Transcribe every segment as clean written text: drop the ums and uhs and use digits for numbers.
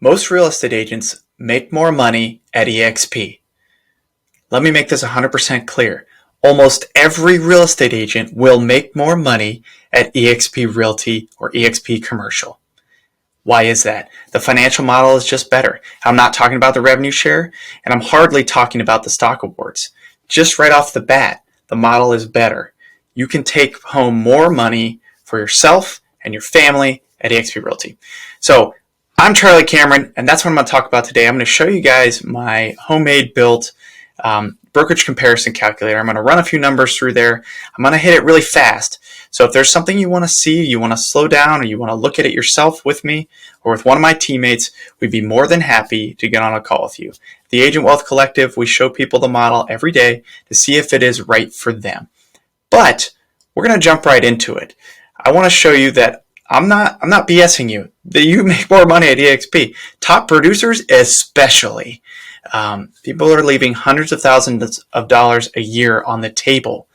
Most real estate agents make more money at eXp. Let me make this 100% clear. Almost every real estate agent will make more money at eXp Realty or eXp Commercial. Why is that? The financial model is just better. I'm not talking about the revenue share, and I'm hardly talking about the stock awards. Just right off the bat, the model is better. You can take home more money for yourself and your family at eXp Realty. So I'm Charlie Cameron, and that's what I'm going to talk about today. I'm going to show you guys my homemade built brokerage comparison calculator. I'm going to run a few numbers through there. I'm going to hit it really fast. So if there's something you want to see, you want to slow down, or you want to look at it yourself with me or with one of my teammates, we'd be more than happy to get on a call with you. The Agent Wealth Collective, we show people the model every day to see if it is right for them. But we're going to jump right into it. I want to show you that I'm not BSing you, that you make more money at eXp. Top producers especially. People are leaving hundreds of thousands of dollars a year on the table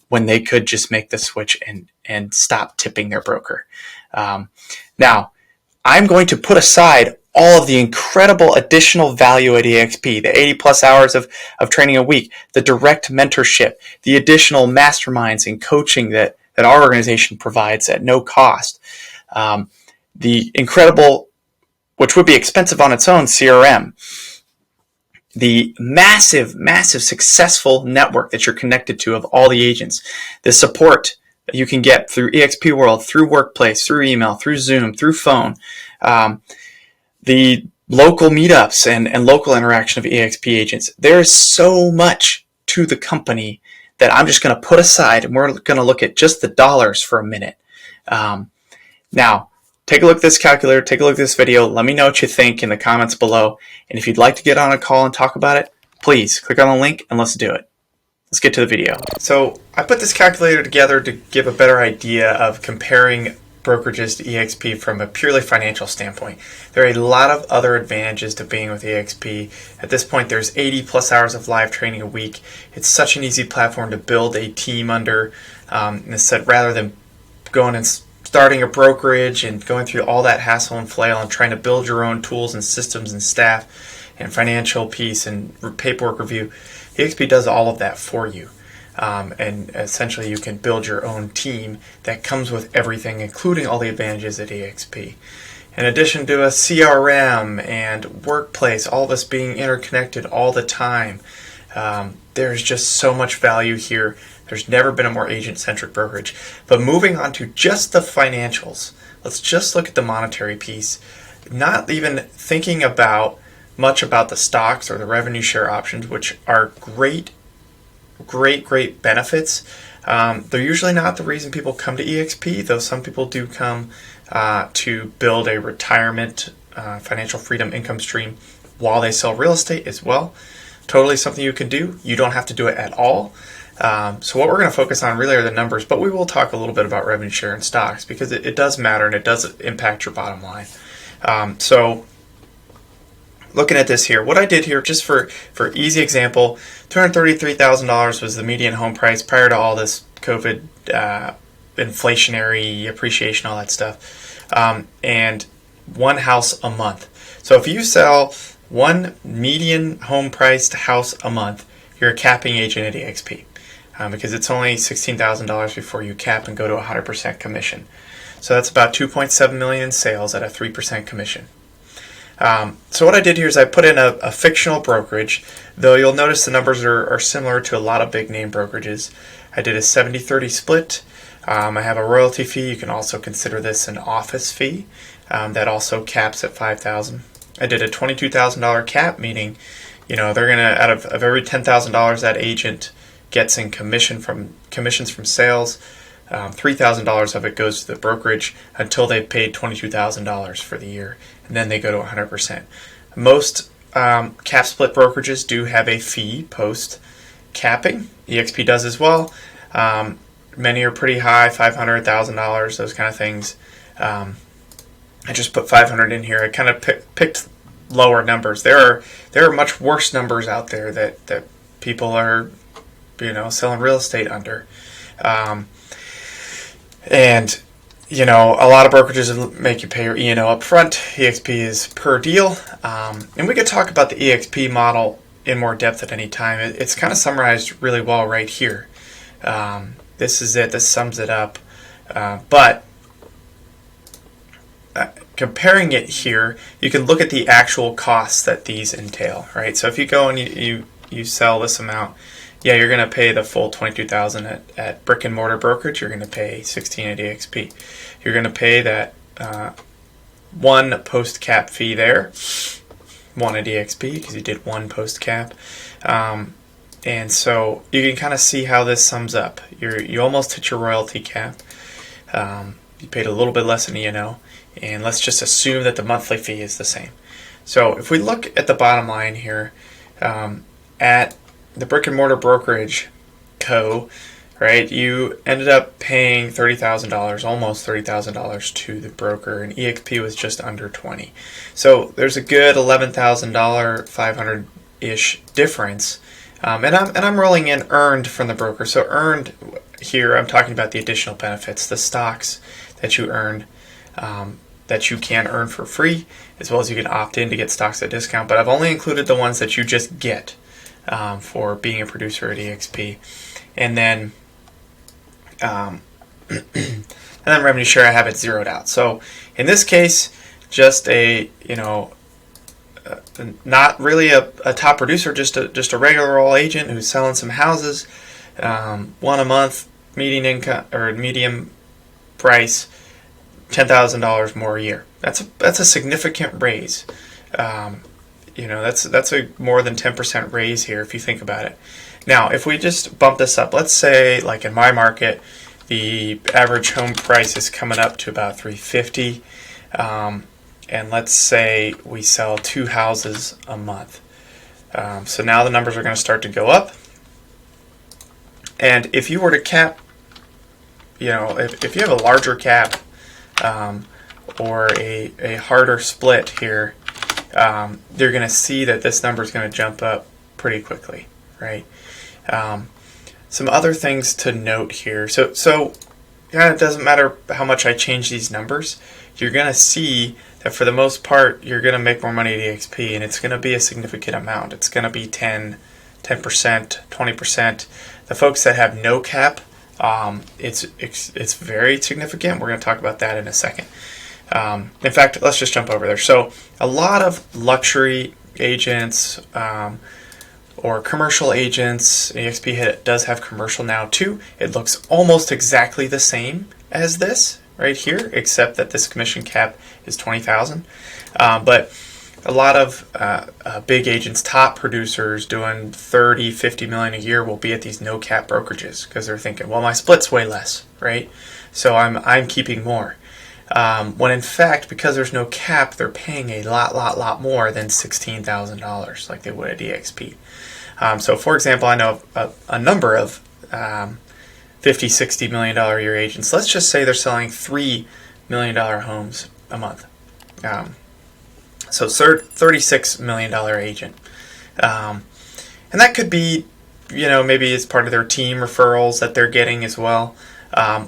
when they could just make the switch and stop tipping their broker. Now, I'm going to put aside all of the incredible additional value at eXp, the 80 plus hours of training a week, the direct mentorship, the additional masterminds and coaching that our organization provides at no cost, the incredible, which would be expensive on its own, CRM, the massive successful network that you're connected to of all the agents, the support that you can get through eXp World, through Workplace, through email, through Zoom, through phone, the local meetups and local interaction of eXp agents. There is so much to the company that I'm just going to put aside, and we're going to look at just the dollars for a minute. Now, take a look at this calculator, take a look at this video. Let me know what you think in the comments below. And if you'd like to get on a call and talk about it, please click on the link and let's do it. Let's get to the video. So I put this calculator together to give a better idea of comparing brokerages to eXp from a purely financial standpoint. There are a lot of other advantages to being with eXp. At this point, there's 80 plus hours of live training a week. It's such an easy platform to build a team under. Instead, rather than going and starting a brokerage and going through all that hassle and flail and trying to build your own tools and systems and staff and financial piece and paperwork review, eXp does all of that for you. And essentially you can build your own team that comes with everything, including all the advantages at eXp. In addition to a CRM and Workplace, all of us being interconnected all the time, there's just so much value here. There's never been a more agent-centric brokerage. But moving on to just the financials, let's just look at the monetary piece, not even thinking much about the stocks or the revenue share options, which are great benefits. They're usually not the reason people come to eXp, though some people do come to build a retirement financial freedom income stream while they sell real estate as well. Totally something you can do. You don't have to do it at all. So what we're going to focus on really are the numbers, but we will talk a little bit about revenue share and stocks because it does matter and it does impact your bottom line. So looking at this here, what I did here, just for easy example, $233,000 was the median home price prior to all this COVID inflationary appreciation, all that stuff, and one house a month. So if you sell one median home priced house a month, you're a capping agent at eXp because it's only $16,000 before you cap and go to 100% commission. So that's about $2.7 million in sales at a 3% commission. So what I did here is I put in a fictional brokerage, though you'll notice the numbers are similar to a lot of big name brokerages. I did a 70-30 split. I have a royalty fee. You can also consider this an office fee that also caps at $5,000. I did a $22,000 cap, meaning they're going to, out of every $10,000 that agent gets in commissions from sales, $3,000 of it goes to the brokerage until they've paid $22,000 for the year, and then they go to 100%. Most cap split brokerages do have a fee post capping. eXp does as well. Many are pretty high, $500, $1,000, those kind of things. I just put 500 in here. I kind of picked lower numbers. There are much worse numbers out there that people are selling real estate under. And You know, a lot of brokerages make you pay your E&O up front. eXp is per deal. And we could talk about the eXp model in more depth at any time. It's kind of summarized really well right here. This is it. This sums it up. But comparing it here, you can look at the actual costs that these entail, right? So if you go and you sell this amount, yeah, you're going to pay the full $22,000 at brick-and-mortar brokerage. You're going to pay $16,000 at eXp. You're going to pay that one post-cap fee there, one at eXp because you did one post-cap. And so you can kind of see how this sums up. You almost hit your royalty cap. You paid a little bit less than E&O, and let's just assume that the monthly fee is the same. So if we look at the bottom line here, at the brick-and-mortar brokerage co, right, you ended up paying $30,000, almost $30,000 to the broker, and eXp was just under $20,000. So there's a good $11,000, $500-ish difference. And I'm rolling in earned from the broker. So earned here, I'm talking about the additional benefits, the stocks that you earn, that you can earn for free, as well as you can opt in to get stocks at a discount. But I've only included the ones that you just get for being a producer at eXp. And then revenue share, I have it zeroed out. So in this case, just not really a top producer, just a regular old agent who's selling some houses, one a month, median income or medium price, $10,000 more a year. That's a significant raise. That's a more than 10% raise here if you think about it. Now, if we just bump this up, let's say like in my market, the average home price is coming up to about $350,000. And let's say we sell 2 houses a month. So now the numbers are going to start to go up. And if you were to cap, if you have a larger cap or a harder split here, you're going to see that this number is going to jump up pretty quickly, right? Some other things to note here. So it doesn't matter how much I change these numbers. You're going to see that for the most part, you're going to make more money at eXp, and it's going to be a significant amount. It's going to be 10%, 20%. The folks that have no cap, it's very significant. We're going to talk about that in a second. In fact, let's just jump over there. So a lot of luxury agents or commercial agents, eXp does have commercial now too. It looks almost exactly the same as this right here, except that this commission cap is $20,000. But a lot of big agents, top producers doing $30, $50 million a year will be at these no cap brokerages because they're thinking, well, my split's way less, right? So I'm keeping more. When in fact, because there's no cap, they're paying a lot more than $16,000 like they would at eXp. So for example, I know a number of $50, $60 million a year agents. Let's just say they're selling $3 million homes a month. So $36 million agent. And that could be, maybe it's part of their team referrals that they're getting as well.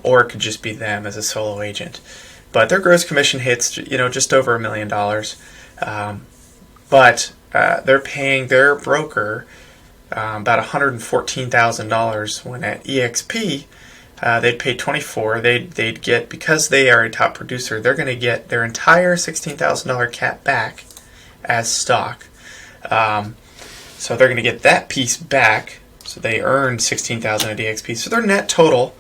Or it could just be them as a solo agent. But their gross commission hits, just over $1 million. But they're paying their broker about $114,000 when at eXp they'd pay $24,000. They'd get, because they are a top producer, they're going to get their entire $16,000 cap back as stock. So they're going to get that piece back. So they earned $16,000 at eXp. So their net total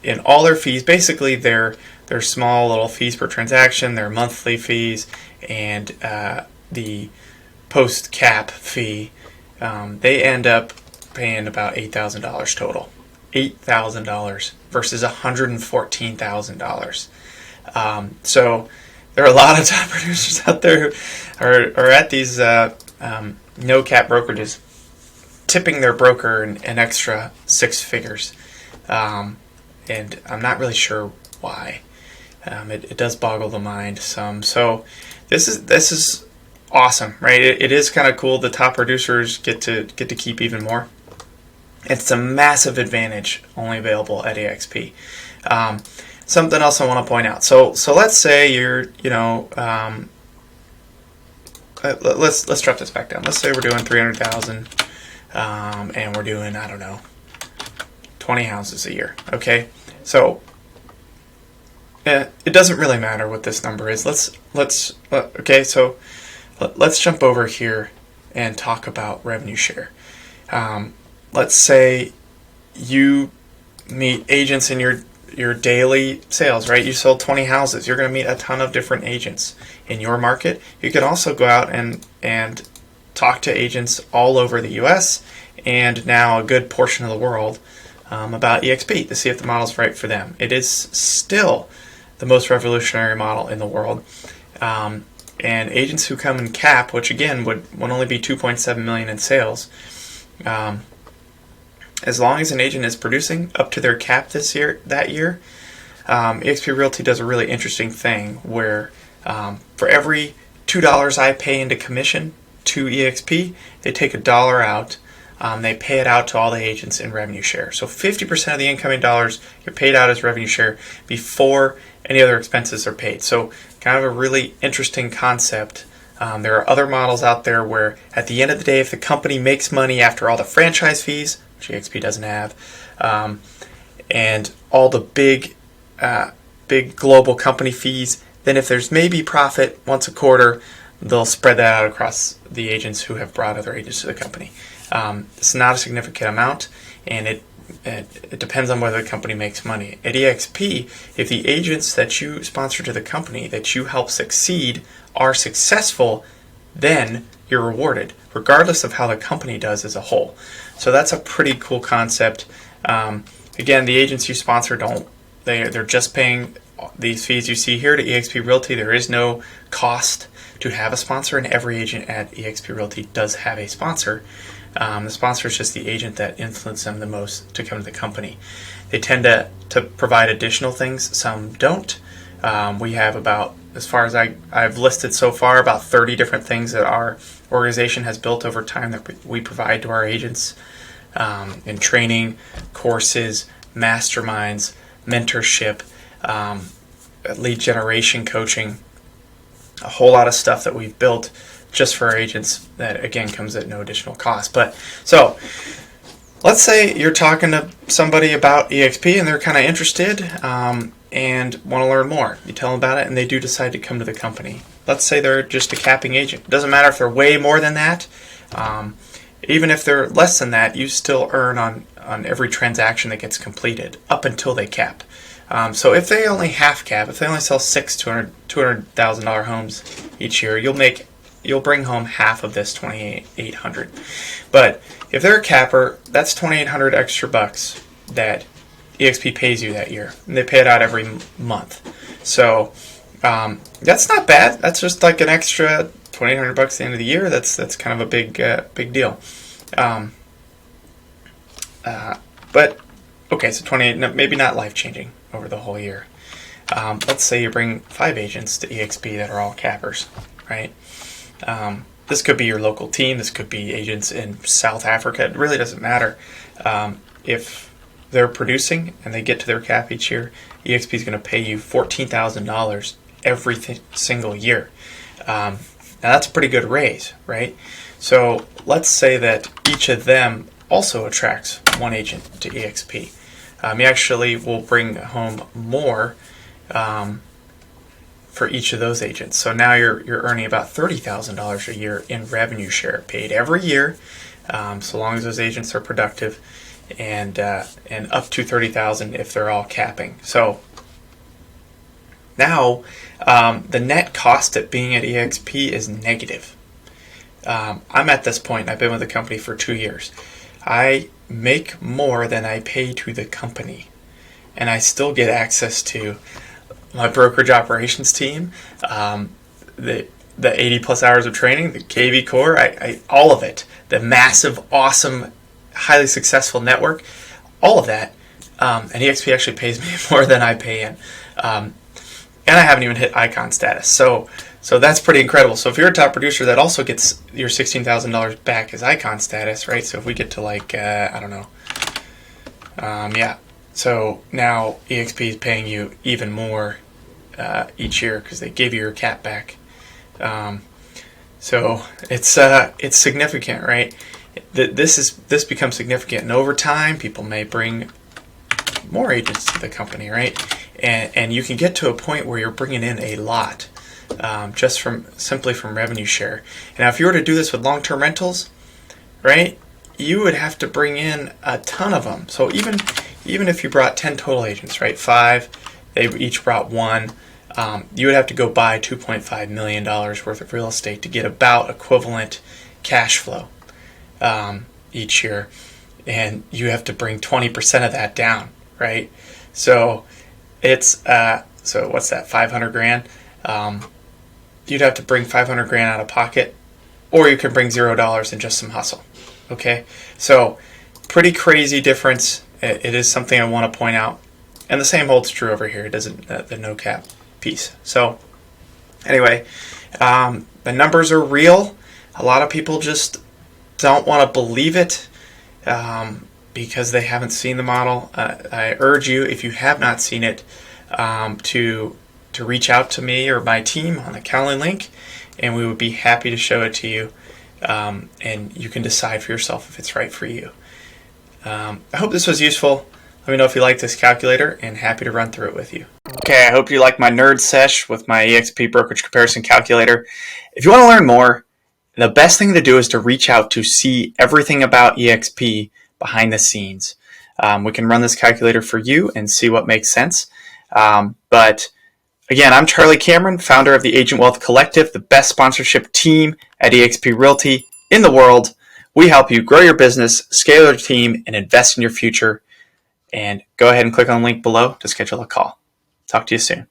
in all their fees, basically their small little fees per transaction, their monthly fees, and the post cap fee, they end up paying about $8,000 total. $8,000 versus $114,000. So there are a lot of top producers out there who are at these no cap brokerages, tipping their broker an extra 6 figures. And I'm not really sure why. It does boggle the mind some. So this is awesome, right? It is kind of cool. The top producers get to keep even more. It's a massive advantage only available at eXp. something else I want to point out. So let's say you're, let's drop this back down. Let's say we're doing 300,000, and we're doing, I don't know, 20 houses a year. Okay, so it doesn't really matter what this number is. Let's jump over here and talk about revenue share. Let's say you meet agents in your daily sales, right? You sold 20 houses. You're going to meet a ton of different agents in your market. You could also go out and talk to agents all over the US and now a good portion of the world about eXp to see if the model's right for them. It is still the most revolutionary model in the world. And agents who come in cap, which again would only be 2.7 million in sales, as long as an agent is producing up to their cap that year, eXp Realty does a really interesting thing where for every $2 I pay into commission to eXp, they take $1 out. They pay it out to all the agents in revenue share. So 50% of the incoming dollars you're paid out as revenue share before any other expenses are paid. So kind of a really interesting concept. There are other models out there where at the end of the day, if the company makes money after all the franchise fees, which eXp doesn't have, and all the big global company fees, then if there's maybe profit once a quarter, they'll spread that out across the agents who have brought other agents to the company. It's not a significant amount, and it depends on whether the company makes money. At eXp, if the agents that you sponsor to the company that you help succeed are successful, then you're rewarded, regardless of how the company does as a whole. So that's a pretty cool concept. Again, the agents you sponsor they're just paying these fees you see here to eXp Realty. There is no cost to have a sponsor, and every agent at eXp Realty does have a sponsor. The sponsor is just the agent that influences them the most to come to the company. They tend to provide additional things. Some don't. We have about, as far as I've listed so far, about 30 different things that our organization has built over time that we provide to our agents in training, courses, masterminds, mentorship, lead generation coaching, a whole lot of stuff that we've built just for our agents that, again, comes at no additional cost. But so let's say you're talking to somebody about eXp and they're kind of interested and want to learn more. You tell them about it and they do decide to come to the company. Let's say they're just a capping agent. It doesn't matter if they're way more than that. Even if they're less than that, you still earn on every transaction that gets completed up until they cap. So if they only half cap, if they only sell six $200,000 homes each year, you'll bring home half of this $2,800. But if they're a capper, that's $2,800 extra bucks that eXp pays you that year, and they pay it out every month. So that's not bad. That's just like an extra $2,800 bucks at the end of the year. That's kind of a big deal. But okay, so 28, maybe not life changing over the whole year. Let's say you bring 5 agents to eXp that are all cappers, right? This could be your local team. This could be agents in South Africa. It really doesn't matter. If they're producing and they get to their cap each year, eXp is going to pay you $14,000 every single year. Now that's a pretty good raise, right? So let's say that each of them also attracts one agent to eXp. You actually will bring home more for each of those agents. So now you're earning about $30,000 a year in revenue share, paid every year, so long as those agents are productive, and up to $30,000 if they're all capping. So now the net cost of being at eXp is negative. I'm at this point. I've been with the company for 2 years. I make more than I pay to the company, and I still get access to my brokerage operations team, the 80 plus hours of training, the KV core, all of it, the massive, awesome, highly successful network, all of that, and eXp actually pays me more than I pay in, and I haven't even hit icon status. So that's pretty incredible. So if you're a top producer, that also gets your $16,000 back as icon status, right? So if we get to like, I don't know, So now eXp is paying you even more each year because they gave you your cap back. So it's significant, right? This becomes significant, and over time, people may bring more agents to the company, right? And you can get to a point where you're bringing in a lot, just simply from revenue share. Now, if you were to do this with long-term rentals, right, you would have to bring in a ton of them. So even if you brought 10 total agents, right, 5, they each brought 1. You would have to go buy $2.5 million worth of real estate to get about equivalent cash flow each year, and you have to bring 20% of that down, right? So it's so what's that? 500 grand. You'd have to bring 500 grand out of pocket, or you can bring $0 and just some hustle. Okay, so pretty crazy difference. It is something I want to point out, and the same holds true over here. It doesn't the no cap piece. So anyway, the numbers are real. A lot of people just don't want to believe it because they haven't seen the model. I urge you, if you have not seen it, to reach out to me or my team on the Calendly link, and we would be happy to show it to you, and you can decide for yourself if it's right for you. I hope this was useful. Let me know if you like this calculator, and happy to run through it with you. Okay, I hope you like my nerd sesh with my eXp brokerage comparison calculator. If you want to learn more, the best thing to do is to reach out to see everything about eXp behind the scenes. We can run this calculator for you and see what makes sense. But again, I'm Charlie Cameron, founder of the Agent Wealth Collective, the best sponsorship team at eXp Realty in the world. We help you grow your business, scale your team, and invest in your future. And go ahead and click on the link below to schedule a call. Talk to you soon.